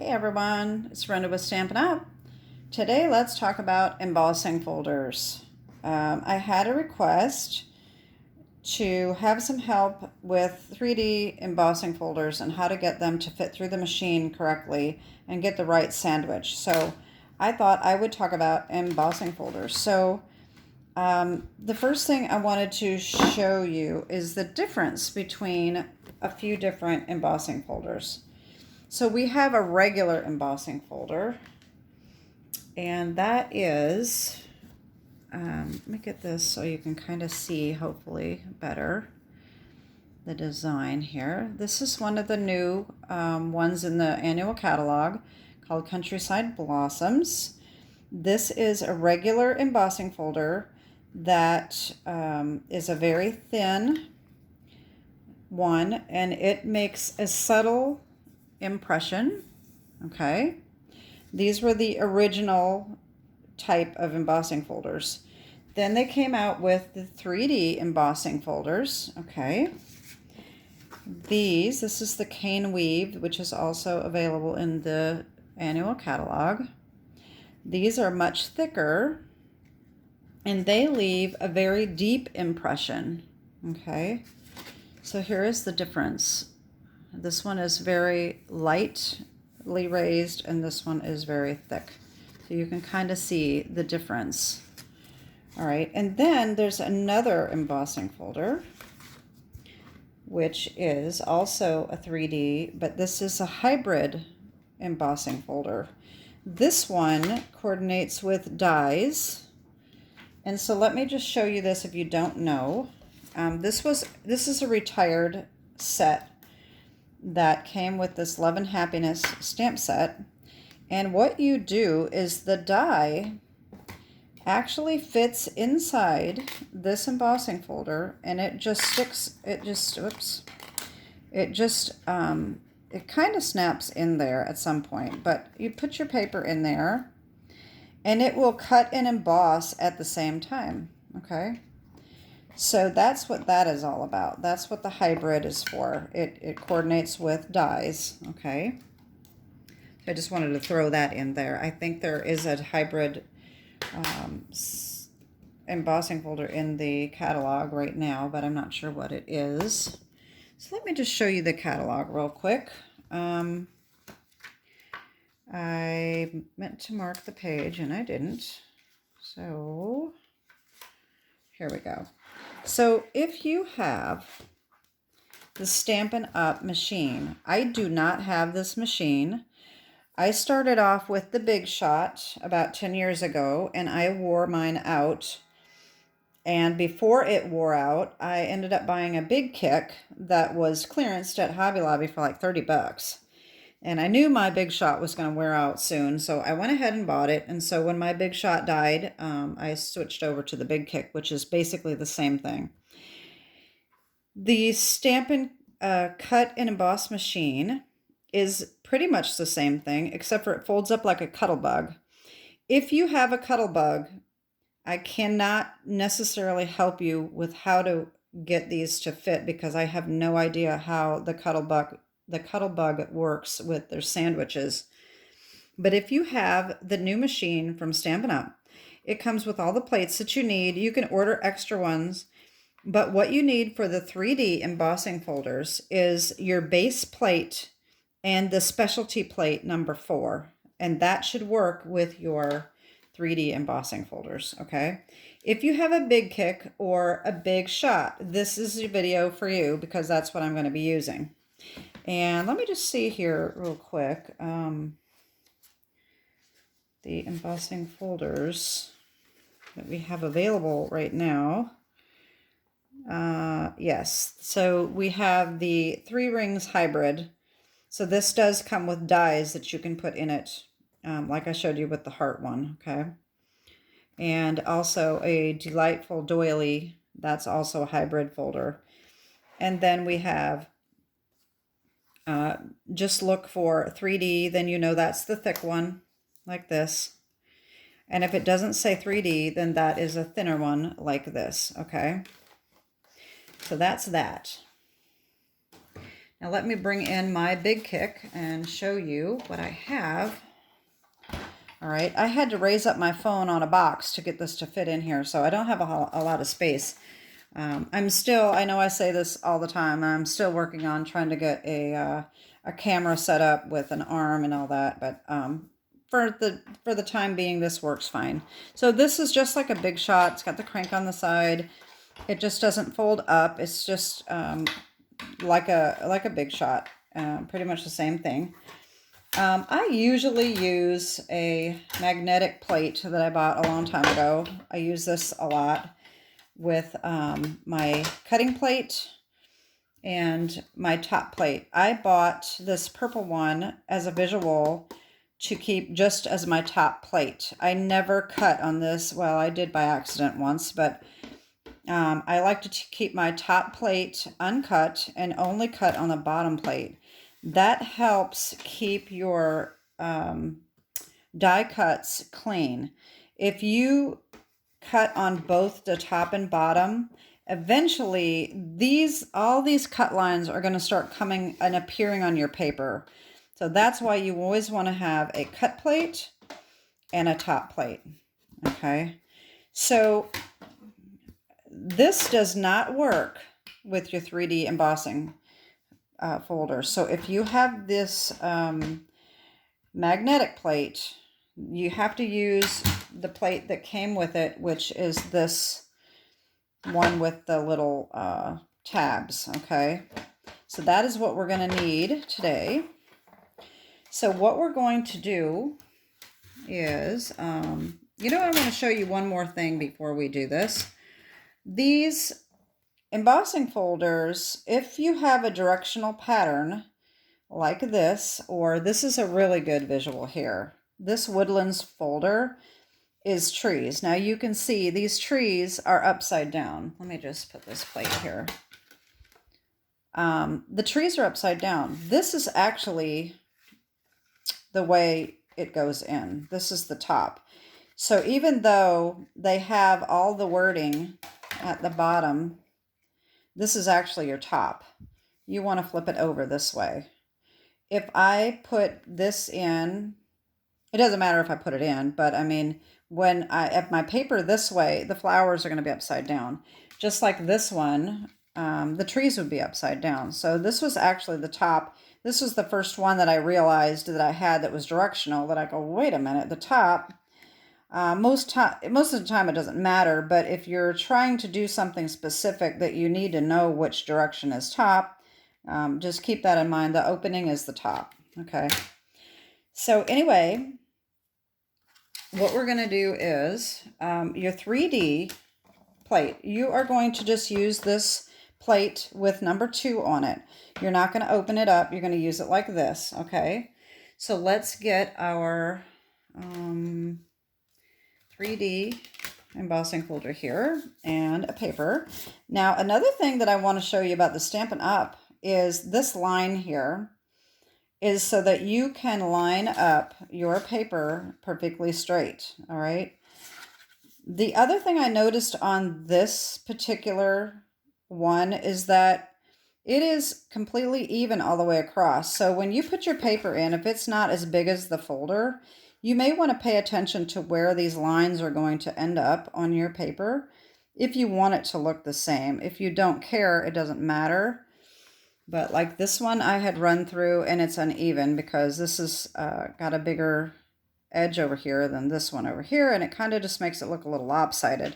Hey everyone, it's Brenda with Stampin' Up! Today let's talk about embossing folders. I had a request to have some help with 3D embossing folders and how to get them to fit through the machine correctly and get the right sandwich. So I thought I would talk about embossing folders. So the first thing I wanted to show you is the difference between a few different embossing folders. So we have a regular embossing folder, and that is, let me get this so you can kind of see, hopefully, better the design here. This is one of the new ones in the annual catalog called Countryside Blossoms. This is a regular embossing folder that is a very thin one, and it makes a subtle impression. Okay, these were the original type of embossing folders. Then they came out with the 3D embossing folders. Okay, this is the cane weave, which is also available in the annual catalog. These are much thicker and they leave a very deep impression. Okay, so here is the difference. This one is very lightly raised and this one is very thick. So you can kind of see the difference. All right, and then there's another embossing folder, which is also a 3D, but this is a hybrid embossing folder. This one coordinates with dies. And so let me just show you this if you don't know. This is a retired set that came with this Love and Happiness stamp set. And what you do is the die actually fits inside this embossing folder, and it just sticks, it kind of snaps in there at some point, but you put your paper in there and it will cut and emboss at the same time. Okay, so that's what that is all about. That's what the hybrid is for. It coordinates with dies. Okay, I just wanted to throw that in there. I think there is a hybrid embossing folder in the catalog right now, but I'm not sure what it is. So let me just show you the catalog real quick. I meant to mark the page and I didn't. So here we go. So if you have the Stampin' Up! Machine, I do not have this machine. I started off with the Big Shot about 10 years ago, and I wore mine out. And before it wore out, I ended up buying a Big Kick that was clearanced at Hobby Lobby for like 30 bucks. And I knew my Big Shot was going to wear out soon, so I went ahead and bought it. And so when my Big Shot died, I switched over to the Big Kick, which is basically the same thing. The Stampin' Cut and Emboss machine is pretty much the same thing, except for it folds up like a Cuttlebug. If you have a Cuttlebug, I cannot necessarily help you with how to get these to fit because I have no idea how the Cuttlebug works with their sandwiches. But if you have the new machine from Stampin' Up!, it comes with all the plates that you need. You can order extra ones. But what you need for the 3D embossing folders is your base plate and the specialty plate number 4. And that should work with your 3D embossing folders, okay? If you have a Big Kick or a Big Shot, this is a video for you because that's what I'm going to be using. And let me just see here real quick. The embossing folders that we have available right now. Yes, so we have the 3 rings hybrid. So this does come with dies that you can put in it, like I showed you with the heart one, okay? And also a delightful doily, that's also a hybrid folder. And then we have, just look for 3D, then you know that's the thick one, like this. And if it doesn't say 3D, then that is a thinner one like this, okay? So that's that. Now let me bring in my big kick and show you what I have. All right, I had to raise up my phone on a box to get this to fit in here, so I don't have a lot of space. I'm still, I know I say this all the time, I'm still working on trying to get a camera set up with an arm and all that, but for the time being, this works fine. So this is just like a Big Shot. It's got the crank on the side. It just doesn't fold up. It's just like a Big Shot, pretty much the same thing. I usually use a magnetic plate that I bought a long time ago. I use this a lot with my cutting plate and my top plate. I bought this purple one as a visual to keep just as my top plate. I never cut on this. Well, I did by accident once, but I like to keep my top plate uncut and only cut on the bottom plate. That helps keep your die cuts clean. If you cut on both the top and bottom, eventually all these cut lines are going to start coming and appearing on your paper. So that's why you always want to have a cut plate and a top plate. Okay, so this does not work with your 3D embossing folder. So if you have this magnetic plate, you have to use the plate that came with it, which is this one with the little tabs. Okay, so that is what we're going to need today. So what we're going to do is, I want to show you one more thing before we do this. These embossing folders, if you have a directional pattern like this, or this is a really good visual here. This woodlands folder is trees. Now you can see these trees are upside down. Let me just put this plate here. The trees are upside down. This is actually the way it goes in. This is the top. So even though they have all the wording at the bottom, this is actually your top. You want to flip it over this way. If I put this in, it doesn't matter if I put it in, but I mean, if my paper this way, the flowers are going to be upside down. Just like this one, the trees would be upside down. So this was actually the top. This was the first one that I realized that I had that was directional, that I go, wait a minute, the top. Most of the time it doesn't matter, but if you're trying to do something specific that you need to know which direction is top, just keep that in mind. The opening is the top. Okay. So anyway, what we're going to do is your 3D plate. You are going to just use this plate with number 2 on it. You're not going to open it up. You're going to use it like this. Okay. So let's get our 3D embossing folder here and a paper. Now, another thing that I want to show you about the Stampin' Up! Is this line here is so that you can line up your paper perfectly straight. All right. The other thing I noticed on this particular one is that it is completely even all the way across. So when you put your paper in, if it's not as big as the folder, you may want to pay attention to where these lines are going to end up on your paper if you want it to look the same. If you don't care, it doesn't matter. But like this one I had run through and it's uneven because this has got a bigger edge over here than this one over here, and it kind of just makes it look a little lopsided.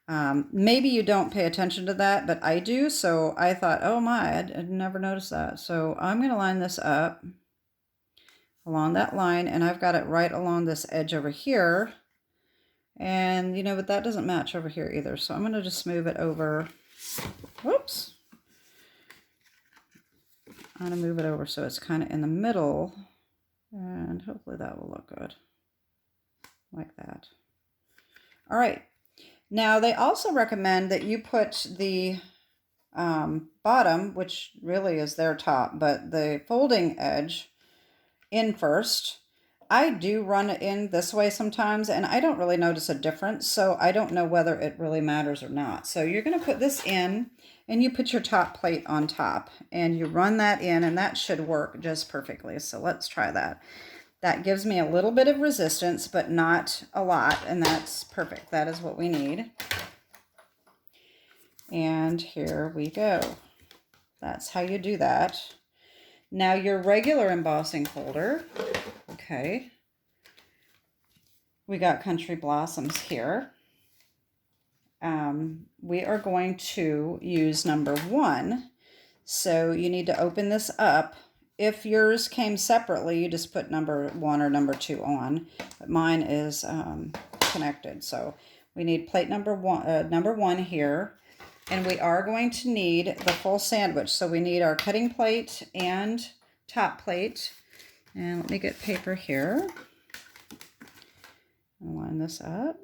Maybe you don't pay attention to that, but I do, so I thought, oh my, I'd never noticed that. So I'm going to line this up along that line, and I've got it right along this edge over here. And, but that doesn't match over here either, so I'm going to just move it over. Whoops. I'm going to move it over so it's kind of in the middle, and hopefully that will look good, like that. All right. Now, they also recommend that you put the bottom, which really is their top, but the folding edge in first. I do run it in this way sometimes, and I don't really notice a difference, so I don't know whether it really matters or not. So you're going to put this in, and you put your top plate on top, and you run that in, and that should work just perfectly. So let's try that. That gives me a little bit of resistance, but not a lot, and that's perfect. That is what we need. And here we go. That's how you do that. Now your regular embossing folder, okay, we got Country Blossoms here. We are going to use number 1. So you need to open this up. If yours came separately, you just put number 1 or number 2 on. But mine is connected. So we need plate number 1 here. And we are going to need the full sandwich. So we need our cutting plate and top plate. And let me get paper here. I'll line this up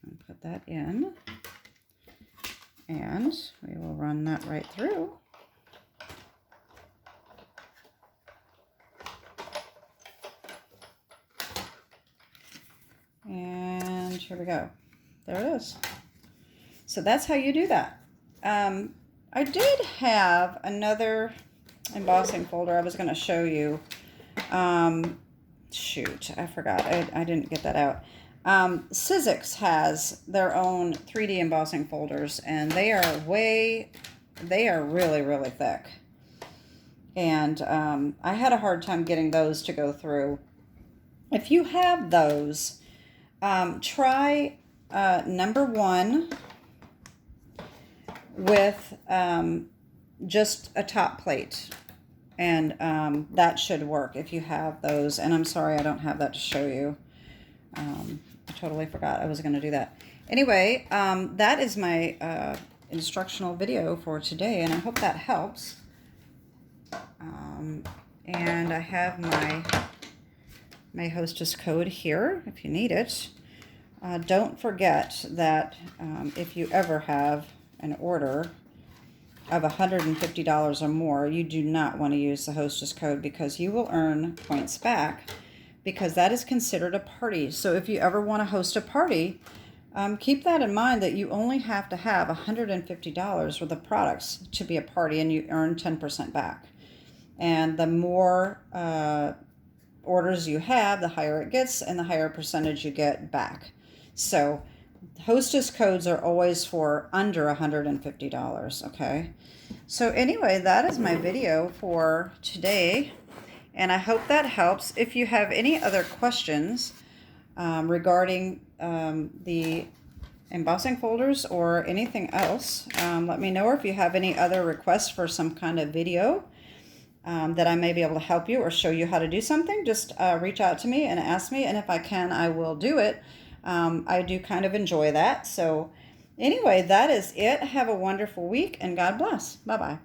and put that in. And we will run that right through. And here we go. There it is. So that's how you do that. I did have another embossing folder I was going to show you. Shoot, I forgot. I didn't get that out. Sizzix has their own 3D embossing folders, and they are really, really thick. And I had a hard time getting those to go through. If you have those, try number 1 with just a top plate. And that should work if you have those. And I'm sorry I don't have that to show you. I totally forgot I was going to do that. Anyway, that is my instructional video for today, and I hope that helps. And I have my hostess code here if you need it. Don't forget that if you ever have an order of $150 or more, you do not want to use the hostess code, because you will earn points back, because that is considered a party. So if you ever want to host a party, keep that in mind, that you only have to have $150 worth of products to be a party, and you earn 10% back. And the more orders you have, the higher it gets, and the higher percentage you get back. So hostess codes are always for under $150, okay? So anyway, that is my video for today, and I hope that helps. If you have any other questions regarding the embossing folders or anything else, let me know. Or if you have any other requests for some kind of video that I may be able to help you or show you how to do something, just reach out to me and ask me, and if I can, I will do it. I do kind of enjoy that. So anyway, that is it. Have a wonderful week, and God bless. Bye-bye.